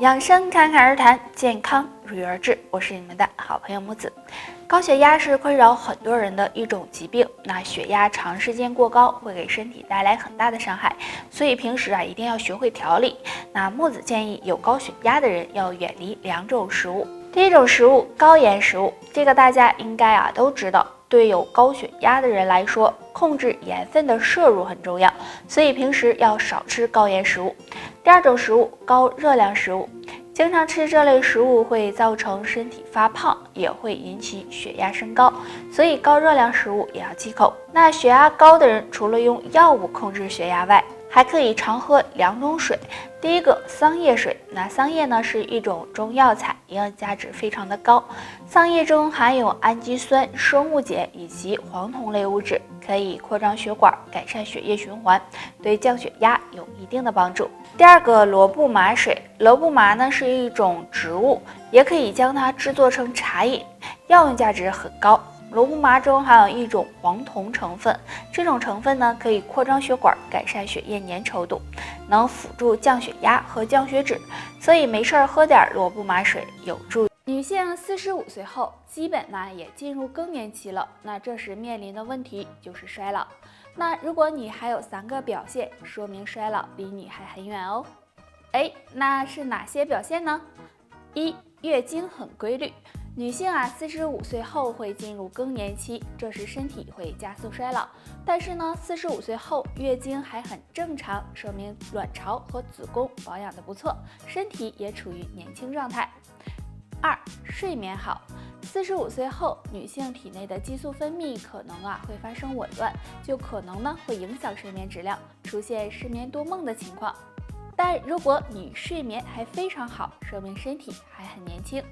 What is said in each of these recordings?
养生侃侃而谈，健康如约而至。我是你们的好朋友木子。高血压是困扰很多人的一种疾病，那血压长时间过高会给身体带来很大的伤害，所以平时一定要学会调理。那木子建议有高血压的人要远离2种食物。第一种食物，高盐食物，这个大家应该都知道。对有高血压的人来说，控制盐分的摄入很重要，所以平时要少吃高盐食物。第二种食物，高热量食物，经常吃这类食物会造成身体发胖，也会引起血压升高，所以高热量食物也要忌口。那血压高的人，除了用药物控制血压外，还可以常喝2种水。第一个，桑叶水。那桑叶呢是一种中药材，营养价值非常的高。桑叶中含有氨基酸、生物碱以及黄酮类物质，可以扩张血管，改善血液循环，对降血压有一定的帮助。第二个，罗布麻水。罗布麻呢是一种植物，也可以将它制作成茶饮，药用价值很高。罗布麻中含有一种黄酮成分，这种成分呢可以扩张血管，改善血液粘稠度，能辅助降血压和降血脂，所以没事喝点罗布麻水有助。女性45岁后，基本也进入更年期了，那这时面临的问题就是衰老。那如果你还有3个表现，说明衰老离你还很远哦。那是哪些表现呢？1. 月经很规律。女性45岁后会进入更年期，这时身体会加速衰老。但是呢，45岁后月经还很正常，说明卵巢和子宫保养的不错，身体也处于年轻状态。2. 睡眠好。45岁后，女性体内的激素分泌可能会发生紊乱，就可能会影响睡眠质量，出现失眠多梦的情况。但如果你睡眠还非常好，说明身体还很年轻。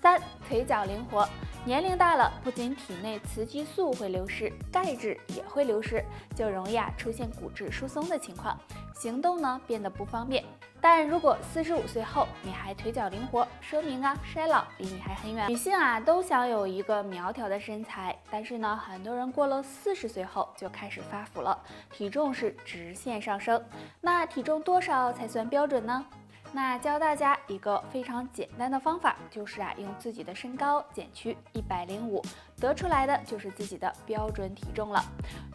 3. 腿脚灵活。年龄大了，不仅体内雌激素会流失，钙质也会流失，就容易出现骨质疏松的情况，行动呢变得不方便。但如果45岁后你还腿脚灵活，说明衰老离你还很远。女性都想有一个苗条的身材，但是呢，很多人过了40岁后就开始发福了，体重是直线上升。那体重多少才算标准呢？那教大家一个非常简单的方法，就是用自己的身高减去105，得出来的就是自己的标准体重了。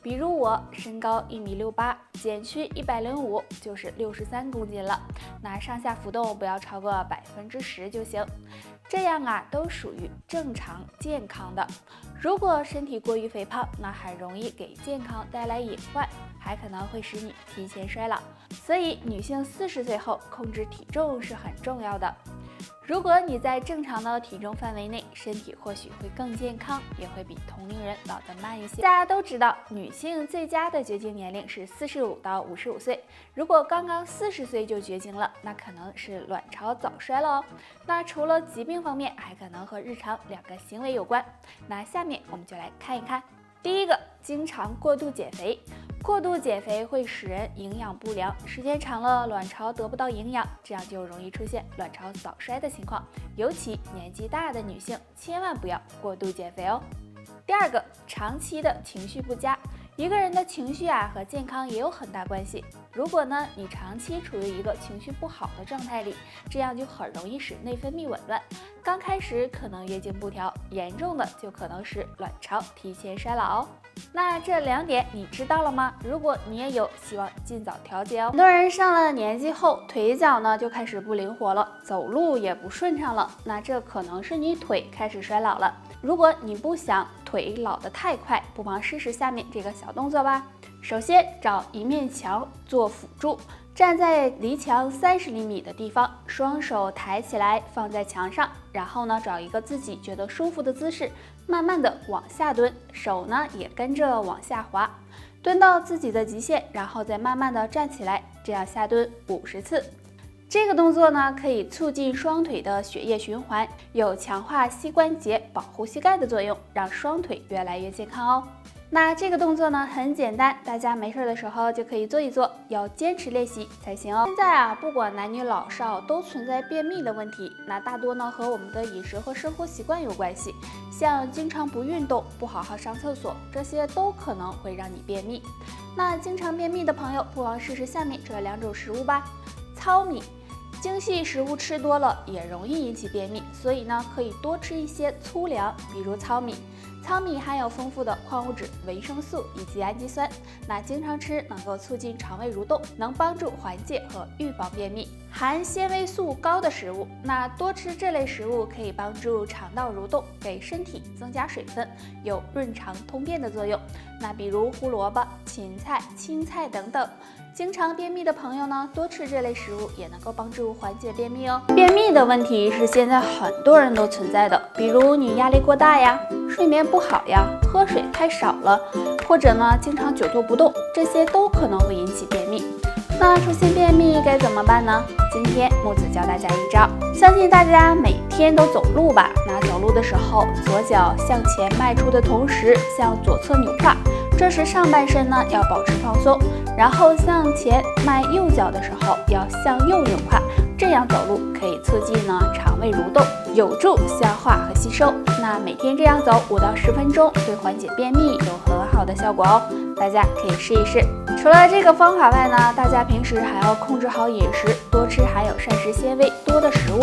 比如我身高1.68米，减去105就是63公斤了。那上下浮动不要超过10%就行，这样都属于正常健康的。如果身体过于肥胖，那很容易给健康带来隐患，还可能会使你提前衰老。所以女性40岁后控制体重是很重要的。如果你在正常的体重范围内，身体或许会更健康，也会比同龄人老得慢一些。大家都知道，女性最佳的绝经年龄是45到55岁。如果刚刚40岁就绝经了，那可能是卵巢早衰了哦。那除了疾病方面，还可能和日常2个行为有关。那下面我们就来看一看。第一个，经常过度减肥。过度减肥会使人营养不良，时间长了卵巢得不到营养，这样就容易出现卵巢早衰的情况。尤其年纪大的女性千万不要过度减肥哦。第二个，长期的情绪不佳。一个人的情绪和健康也有很大关系。如果呢你长期处于一个情绪不好的状态里，这样就很容易使内分泌紊乱，刚开始可能月经不调，严重的就可能使卵巢提前衰老哦。那这2点你知道了吗？如果你也有，希望尽早调节哦。很多人上了年纪后，腿脚呢就开始不灵活了，走路也不顺畅了，那这可能是你腿开始衰老了。如果你不想腿老得太快，不妨试试下面这个小动作吧。首先找一面墙做辅助，站在离墙30厘米的地方，双手抬起来放在墙上，然后呢找一个自己觉得舒服的姿势，慢慢的往下蹲，手呢也跟着往下滑，蹲到自己的极限，然后再慢慢的站起来，这样下蹲50次。这个动作呢，可以促进双腿的血液循环，有强化膝关节、保护膝盖的作用，让双腿越来越健康哦。那这个动作呢很简单，大家没事的时候就可以做一做，要坚持练习才行哦。现在不管男女老少都存在便秘的问题，那大多呢和我们的饮食和生活习惯有关系，像经常不运动、不好好上厕所，这些都可能会让你便秘。那经常便秘的朋友，不妨试试下面这2种食物吧。糙米。精细食物吃多了也容易引起便秘，所以呢，可以多吃一些粗粮，比如糙米。糙米含有丰富的矿物质、维生素以及氨基酸，那经常吃能够促进肠胃蠕动，能帮助缓解和预防便秘。含纤维素高的食物，那多吃这类食物可以帮助肠道蠕动，给身体增加水分，有润肠通便的作用。那比如胡萝卜、芹菜、青菜等等。经常便秘的朋友呢，多吃这类食物也能够帮助缓解便秘哦。便秘的问题是现在很多人都存在的，比如你压力过大呀，睡眠不好呀，喝水太少了，或者呢经常久坐不动，这些都可能会引起便秘。那出现便秘该怎么办呢？今天木子教大家一招，相信大家每天都走路吧？那走路的时候，左脚向前迈出的同时向左侧扭胯，这时上半身呢要保持放松，然后向前迈右脚的时候要向右扭胯，这样走路可以促进呢肠胃蠕动，有助消化和吸收。那每天这样走5到10分钟，对缓解便秘有很好的效果哦，大家可以试一试。除了这个方法外呢，大家平时还要控制好饮食，多吃含有膳食纤维多的食物，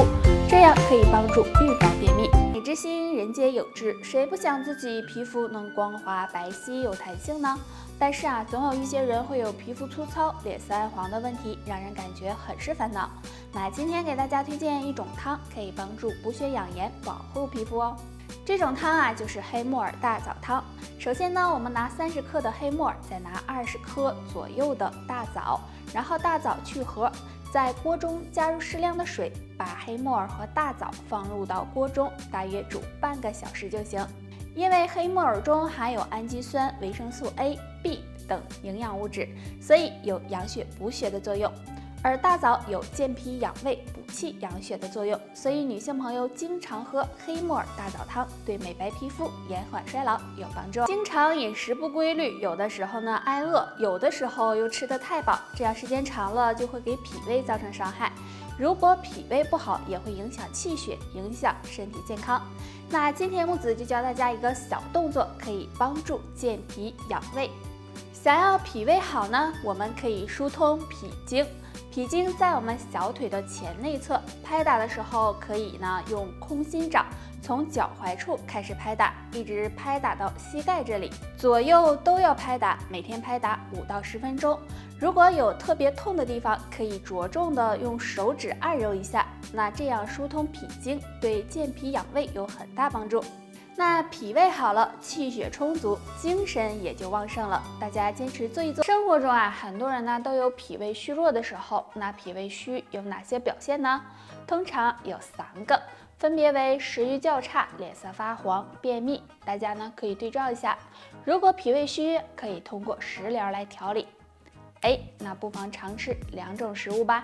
这样可以帮助预防便秘。你之心，人皆有之，谁不想自己皮肤能光滑白皙有弹性呢？但是总有一些人会有皮肤粗糙、脸色暗黄的问题，让人感觉很是烦恼。那今天给大家推荐一种汤，可以帮助补血养颜，保护皮肤哦。这种汤就是黑木耳大枣汤。首先呢，我们拿30克的黑木耳，再拿20克左右的大枣，然后大枣去核，在锅中加入适量的水，把黑木耳和大枣放入到锅中，大约煮半个小时就行。因为黑木耳中含有氨基酸、维生素 A、B 等营养物质，所以有养血补血的作用。而大枣有健脾养胃、补气养血的作用，所以女性朋友经常喝黑木耳大枣汤，对美白皮肤、延缓衰老有帮助。经常饮食不规律，有的时候呢挨饿，有的时候又吃得太饱，这样时间长了就会给脾胃造成伤害。如果脾胃不好，也会影响气血，影响身体健康。那今天木子就教大家一个小动作，可以帮助健脾养胃。想要脾胃好呢，我们可以疏通脾经。脾经在我们小腿的前内侧，拍打的时候可以呢用空心掌从脚踝处开始拍打，一直拍打到膝盖这里，左右都要拍打，每天拍打5到10分钟。如果有特别痛的地方，可以着重的用手指按揉一下，那这样疏通脾经，对健脾养胃有很大帮助。那脾胃好了，气血充足，精神也就旺盛了。大家坚持做一做。生活中很多人呢都有脾胃虚弱的时候。那脾胃虚有哪些表现呢？通常有3个，分别为食欲较差、脸色发黄、便秘。大家呢可以对照一下。如果脾胃虚，可以通过食疗来调理。那不妨常吃2种食物吧。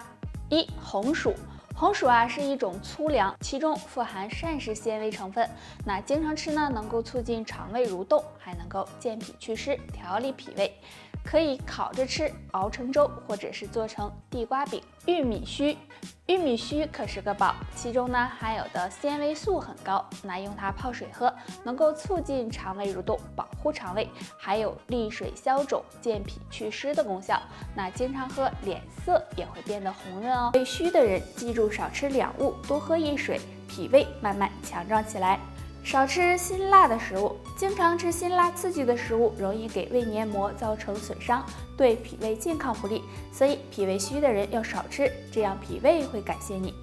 1. 红薯。红薯是一种粗粮，其中富含膳食纤维成分。那经常吃呢，能够促进肠胃蠕动，还能够健脾祛湿，调理脾胃。可以烤着吃，熬成粥，或者是做成地瓜饼。玉米须，玉米须可是个宝，其中呢含有的纤维素很高，那用它泡水喝，能够促进肠胃蠕动，保护肠胃，还有利水消肿、健脾祛湿的功效。那经常喝，脸色也会变得红润哦。胃虚的人记住少吃2物，多喝一水，脾胃慢慢强壮起来。少吃辛辣的食物，经常吃辛辣刺激的食物，容易给胃黏膜造成损伤，对脾胃健康不利，所以脾胃虚的人要少吃，这样脾胃会感谢你。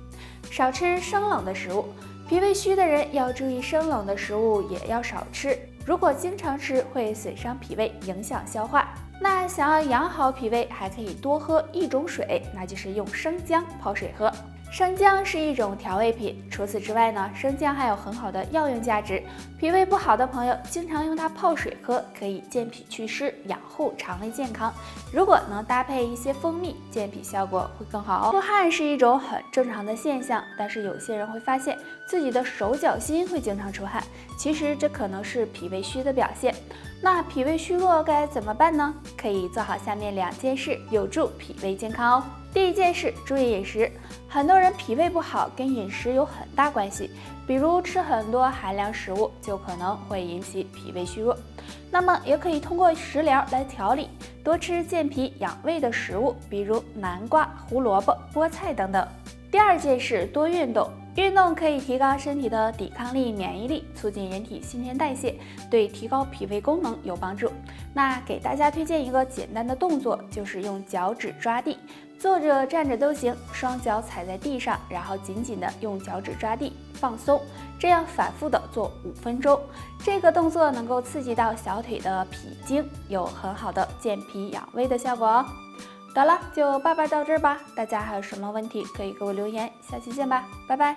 少吃生冷的食物，脾胃虚的人要注意生冷的食物也要少吃，如果经常吃会损伤脾胃，影响消化。那想要养好脾胃，还可以多喝一种水，那就是用生姜泡水喝。生姜是一种调味品，除此之外呢，生姜还有很好的药用价值。脾胃不好的朋友经常用它泡水喝，可以健脾祛湿，养护肠胃健康。如果能搭配一些蜂蜜，健脾效果会更好哦。出汗是一种很正常的现象，但是有些人会发现自己的手脚心会经常出汗，其实这可能是脾胃虚的表现。那脾胃虚弱该怎么办呢？可以做好下面2件事，有助脾胃健康哦。第1件事，注意饮食。很多人脾胃不好跟饮食有很大关系，比如吃很多寒凉食物就可能会引起脾胃虚弱。那么也可以通过食疗来调理，多吃健脾养胃的食物，比如南瓜、胡萝卜、菠菜等等。第二件是多运动，运动可以提高身体的抵抗力、免疫力，促进人体新陈代谢，对提高脾胃功能有帮助。那给大家推荐一个简单的动作，就是用脚趾抓地，坐着站着都行，双脚踩在地上，然后紧紧的用脚趾抓地，放松，这样反复的做5分钟。这个动作能够刺激到小腿的脾经，有很好的健脾养胃的效果哦。得了，就叭叭到这儿吧。大家还有什么问题可以给我留言，下期见吧，拜拜。